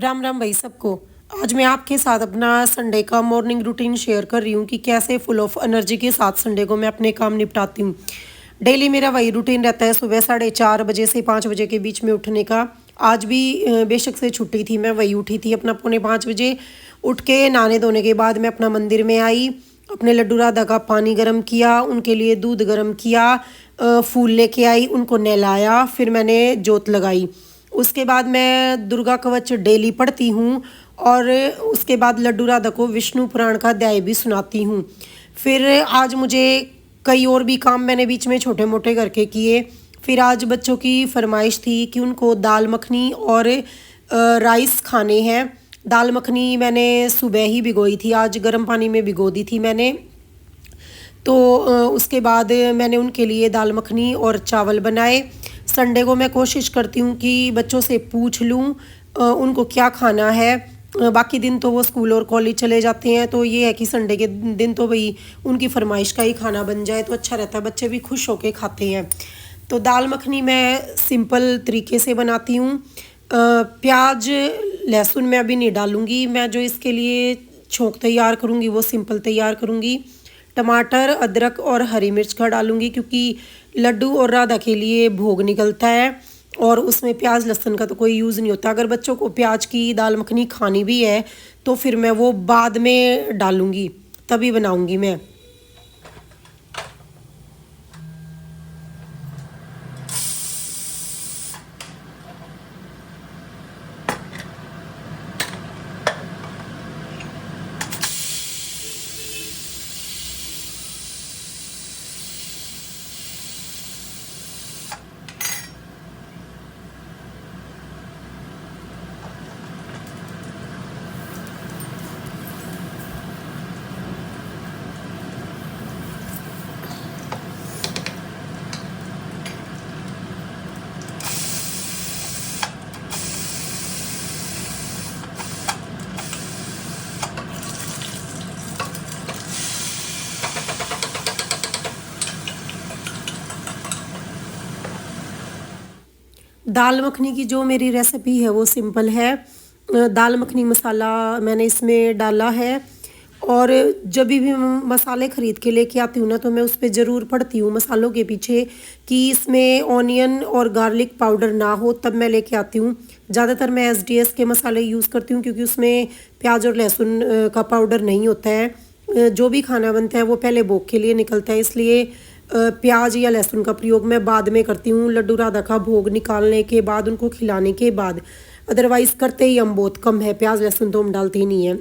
राम राम भाई सबको। आज मैं आपके साथ अपना संडे का मॉर्निंग रूटीन शेयर कर रही हूँ कि कैसे फुल ऑफ एनर्जी के साथ संडे को मैं अपने काम निपटाती हूँ। डेली मेरा वही रूटीन रहता है, सुबह 4:30 बजे से 5 बजे के बीच में उठने का। आज भी बेशक से छुट्टी थी, मैं वही उठी थी अपना 4:45 बजे। उठ के नहाने धोने के बाद मैं अपना मंदिर में आई, अपने लड्डू राधा का पानी गर्म किया, उनके लिए दूध गर्म किया, फूल लेके आई, उनको नहलाया, फिर मैंने जोत लगाई। उसके बाद मैं दुर्गा कवच डेली पढ़ती हूँ और उसके बाद लड्डू राधा को विष्णु पुराण का अध्याय भी सुनाती हूँ। फिर आज मुझे कई और भी काम मैंने बीच में छोटे मोटे करके किए। फिर आज बच्चों की फरमाइश थी कि उनको दाल मखनी और राइस खाने हैं। दाल मखनी मैंने सुबह ही भिगोई थी, आज गर्म पानी में भिगो दी थी मैंने। तो उसके बाद मैंने उनके लिए दाल मखनी और चावल बनाए। संडे को मैं कोशिश करती हूँ कि बच्चों से पूछ लूँ उनको क्या खाना है। बाकी दिन तो वो स्कूल और कॉलेज चले जाते हैं, तो ये है कि संडे के दिन तो भाई उनकी फरमाइश का ही खाना बन जाए तो अच्छा रहता है, बच्चे भी खुश होके खाते हैं। तो दाल मखनी मैं सिंपल तरीके से बनाती हूँ। प्याज लहसुन मैं अभी नहीं डालूँगी, मैं जो इसके लिए छोंक तैयार करूँगी वो सिंपल तैयार करूँगी। टमाटर, अदरक और हरी मिर्च का डालूँगी क्योंकि लड्डू और राधा के लिए भोग निकलता है और उसमें प्याज लहसुन का तो कोई यूज़ नहीं होता। अगर बच्चों को प्याज की दाल मखनी खानी भी है तो फिर मैं वो बाद में डालूँगी, तभी बनाऊँगी मैं। दाल मखनी की जो मेरी रेसिपी है वो सिंपल है। दाल मखनी मसाला मैंने इसमें डाला है और जब भी मैं मसाले ख़रीद के लेके आती हूँ ना तो मैं उस पर ज़रूर पढ़ती हूँ मसालों के पीछे कि इसमें ऑनियन और गार्लिक पाउडर ना हो, तब मैं लेके आती हूँ। ज़्यादातर मैं एसडीएस के मसाले यूज़ करती हूँ क्योंकि उसमें प्याज और लहसुन का पाउडर नहीं होता है। जो भी खाना बनता है वो पहले भोग के लिए निकलता है, इसलिए प्याज या लहसुन का प्रयोग मैं बाद में करती हूँ, लड्डू राधा का भोग निकालने के बाद, उनको खिलाने के बाद। अदरवाइज़ करते ही हम बहुत कम है, प्याज लहसुन तो हम डालते ही नहीं है।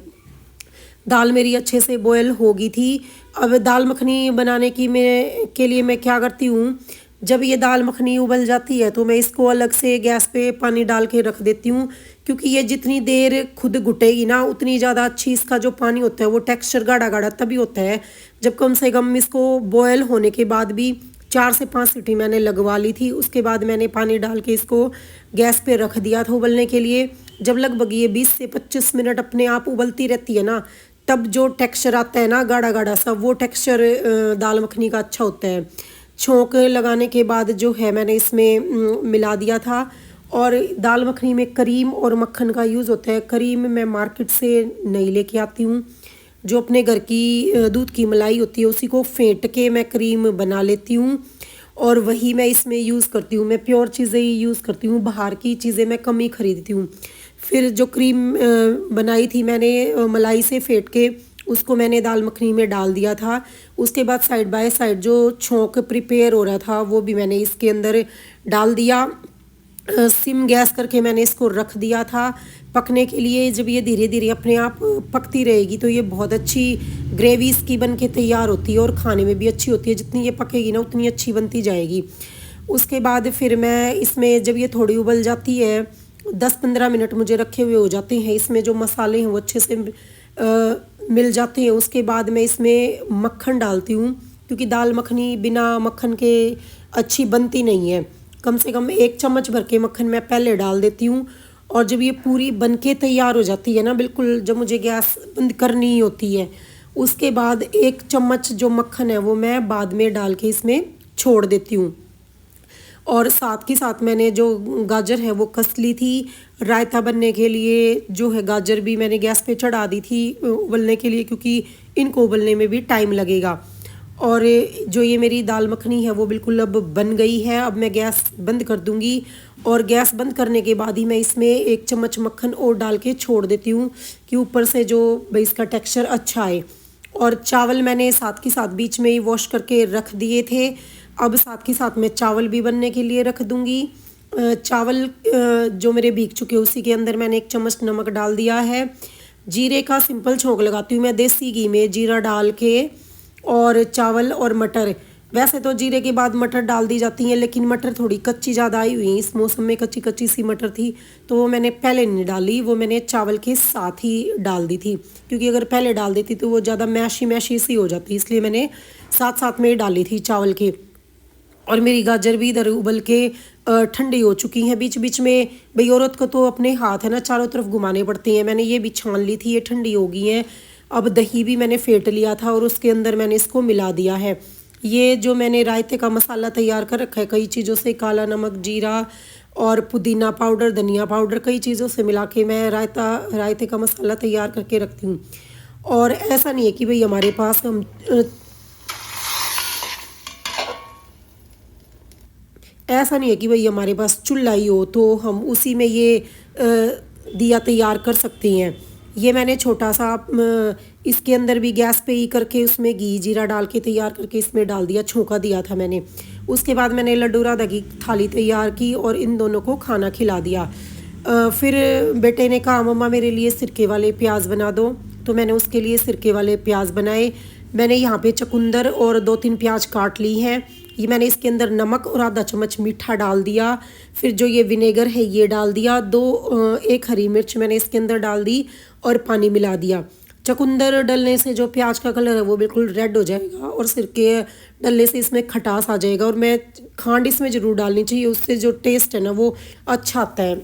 दाल मेरी अच्छे से बॉयल हो गई थी। अब दाल मखनी बनाने की मैं के लिए मैं क्या करती हूँ, जब ये दाल मखनी उबल जाती है तो मैं इसको अलग से गैस पे पानी डाल के रख देती हूँ क्योंकि ये जितनी देर खुद घुटेगी ना उतनी ज़्यादा अच्छी इसका जो पानी होता है वो टेक्सचर गाढ़ा गाढ़ा तभी होता है जब कम से कम इसको बॉयल होने के बाद भी 4 से 5 सीटी मैंने लगवा ली थी। उसके बाद मैंने पानी डाल के इसको गैस पे रख दिया था उबलने के लिए। जब लगभग ये 20 से 25 मिनट अपने आप उबलती रहती है ना, तब जो टेक्सचर आता है ना गाढ़ा गाढ़ा सा, वो टेक्सचर दाल मखनी का अच्छा होता है। छोंक लगाने के बाद जो है मैंने इसमें मिला दिया था। और दाल मखनी में करीम और मक्खन का यूज़ होता है। करीम मैं मार्केट से नहीं लेके आती हूँ, जो अपने घर की दूध की मलाई होती है उसी को फेंट के मैं करीम बना लेती हूँ और वही मैं इसमें यूज़ करती हूँ। मैं प्योर चीज़ें ही यूज़ करती हूँ, बाहर की चीज़ें मैं कम ही खरीदती हूँ। फिर जो क्रीम बनाई थी मैंने मलाई से फेंट के, उसको मैंने दाल मखनी में डाल दिया था। उसके बाद साइड बाय साइड जो छोंक प्रिपेयर हो रहा था वो भी मैंने इसके अंदर डाल दिया। सिम गैस करके मैंने इसको रख दिया था पकने के लिए। जब ये धीरे धीरे अपने आप पकती रहेगी तो ये बहुत अच्छी ग्रेवी इसकी बन के तैयार होती है और खाने में भी अच्छी होती है। जितनी ये पकेगी ना उतनी अच्छी बनती जाएगी। उसके बाद फिर मैं इसमें जब ये थोड़ी उबल जाती है, 10-15 मिनट मुझे रखे हुए हो जाते हैं, इसमें जो मसाले हैं वो अच्छे से मिल जाते हैं। उसके बाद मैं इसमें मक्खन डालती हूँ क्योंकि दाल मखनी बिना मक्खन के अच्छी बनती नहीं है। कम से कम 1 चम्मच भर के मक्खन मैं पहले डाल देती हूँ और जब ये पूरी बन के तैयार हो जाती है ना, बिल्कुल जब मुझे गैस बंद करनी ही होती है, उसके बाद 1 चम्मच जो मक्खन है वो मैं बाद में डाल के इसमें छोड़ देती हूँ। और साथ के साथ मैंने जो गाजर है वो कस ली थी रायता बनने के लिए। जो है गाजर भी मैंने गैस पे चढ़ा दी थी उबलने के लिए, क्योंकि इनको उबलने में भी टाइम लगेगा। और जो ये मेरी दाल मखनी है वो बिल्कुल अब बन गई है। अब मैं गैस बंद कर दूंगी और गैस बंद करने के बाद ही मैं इसमें 1 चम्मच मक्खन और डाल के छोड़ देती हूँ कि ऊपर से जो भाई इसका टेक्सचर अच्छा आए। और चावल मैंने साथ के साथ बीच में ही वॉश करके रख दिए थे। अब साथ के साथ मैं चावल भी बनने के लिए रख दूंगी। चावल जो मेरे भीग चुके उसी के अंदर मैंने 1 चम्मच नमक डाल दिया है। जीरे का सिंपल छोंक लगाती हूँ मैं देसी घी में जीरा डाल के। और चावल और मटर, वैसे तो जीरे के बाद मटर डाल दी जाती हैं, लेकिन मटर थोड़ी कच्ची ज़्यादा आई हुई इस मौसम में, कच्ची कच्ची सी मटर थी तो वो मैंने पहले नहीं डाली, वो मैंने चावल के साथ ही डाल दी थी। क्योंकि अगर पहले डाल देती तो वो ज़्यादा मैशी मैशी सी हो जाती, इसलिए मैंने साथ साथ में डाली थी चावल के। और मेरी गाजर भी इधर उबल के ठंडी हो चुकी हैं। बीच बीच में भाई औरत को तो अपने हाथ है ना चारों तरफ घुमाने पड़ते हैं। मैंने ये भी छान ली थी, ये ठंडी हो गई हैं। अब दही भी मैंने फेंट लिया था और उसके अंदर मैंने इसको मिला दिया है। ये जो मैंने रायते का मसाला तैयार कर रखा है कई चीज़ों से, काला नमक, जीरा और पुदीना पाउडर, धनिया पाउडर, कई चीज़ों से मिला के मैं रायते का मसाला तैयार करके रखती हूँ। और ऐसा नहीं है कि भाई हमारे पास ऐसा नहीं है कि भाई हमारे पास चूल्हा ही हो तो हम उसी में ये दिया तैयार कर सकते हैं। ये मैंने छोटा सा इसके अंदर भी गैस पे ही करके उसमें घी जीरा डाल के तैयार करके इसमें डाल दिया, छोंका दिया था मैंने। उसके बाद मैंने लड्डू राधा की थाली तैयार की और इन दोनों को खाना खिला दिया। फिर बेटे ने कहा मम्मा मेरे लिए सिरके वाले प्याज बना दो, तो मैंने उसके लिए सिरके वाले प्याज बनाए। मैंने यहाँ पे चुकंदर और 2-3 प्याज काट ली हैं। ये मैंने इसके अंदर नमक और आधा चम्मच मीठा डाल दिया। फिर जो ये विनेगर है ये डाल दिया। 1 हरी मिर्च मैंने इसके अंदर डाल दी और पानी मिला दिया। चुकंदर डलने से जो प्याज का कलर है वो बिल्कुल रेड हो जाएगा और सिरके डलने से इसमें खटास आ जाएगा। और मैं खांड इसमें ज़रूर डालनी चाहिए, उससे जो टेस्ट है ना वो अच्छा आता है।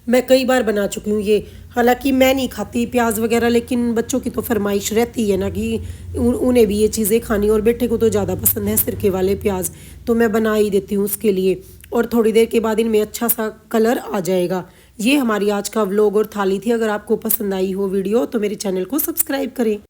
मैं कई बार बना चुकी हूँ ये। हालांकि मैं नहीं खाती प्याज वगैरह, लेकिन बच्चों की तो फरमाइश रहती है ना कि उन्हें भी ये चीज़ें खानी, और बेटे को तो ज़्यादा पसंद है सिरके वाले प्याज, तो मैं बना ही देती हूँ उसके लिए। और थोड़ी देर के बाद इनमें अच्छा सा कलर आ जाएगा। ये हमारी आज का व्लॉग और थाली थी। अगर आपको पसंद आई हो वीडियो तो मेरे चैनल को सब्सक्राइब करें।